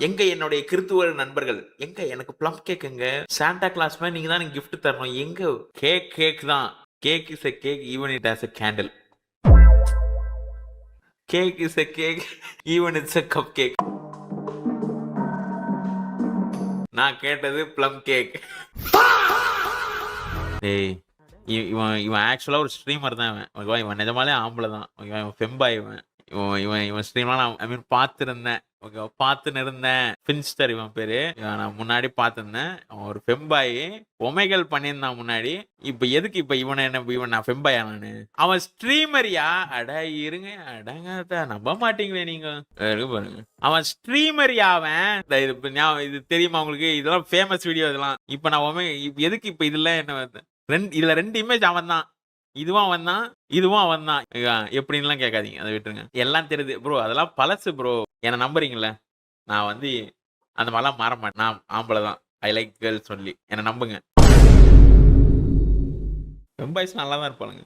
எங்க என்னுடைய கிறித்துவ நண்பர்கள்? எங்க எனக்கு ப்ளம் கேக்குங்க. சாண்டா கிளாஸ் மாரி நீங்க தான் எனக்கு கிஃப்ட் தரணும். எங்க? கேக் தான். Cake is a cake even it has a candle. Cake is a cake even it's a cup cake. நான் கேட்டது ப்ளம் கேக். டேய் இவன் இவன் ஆக்சுவலா ஒரு ஸ்ட்ரீமர் தான் இவன். ஓகேவா? இவன் நிஜமாலே ஆம்பள தான். ஓகேவா? இவன் ஃபெம்பாய் இவன். இவன் ஸ்ட்ரீம்லாம் நான் ஐ மீன் பார்த்திருந்தேன். ஓகேவா? பார்த்துன்னு இருந்தேன். ஃபின்ஸ்டர் இவன் பேரு. இவன் நான் முன்னாடி பார்த்திருந்தேன். அவன் ஒரு ஃபெம்பாய். ஒமேகல் பண்ணியிருந்தான் முன்னாடி. இப்ப எதுக்கு இப்ப இவன் நான் ஃபெம்பாயா நானு? அவன் ஸ்ட்ரீமர்யா. அட இருங்க. அடங்காத நம்ப மாட்டீங்களே நீங்க. இருக்கு பாருங்க. அவன் ஸ்ட்ரீமர்யா அவன். இது தெரியுமா உங்களுக்கு? இதெல்லாம் ஃபேமஸ் வீடியோ இதெல்லாம். இப்ப நான் எதுக்கு இப்ப இதுல என்ன இதுல 2 இமேஜ் அவன் தான். இதுவும் அவன் தான், இதுவும் அவன் தான். எப்படின்லாம் கேட்காதீங்க. அத விட்டுருங்க. எல்லாம் தெரியுது. ப்ரோ அதெல்லாம் பழசு ப்ரோ. என்ன நம்புறீங்கல்ல? நான் அந்த மாரிலாம் மாற மாட்டேன். நான் ஆம்பள தான். I like girls only. என்ன நம்புங்க. ஃபெம்பாய்ஸ் நல்லா தான் இருப்பானுங்க.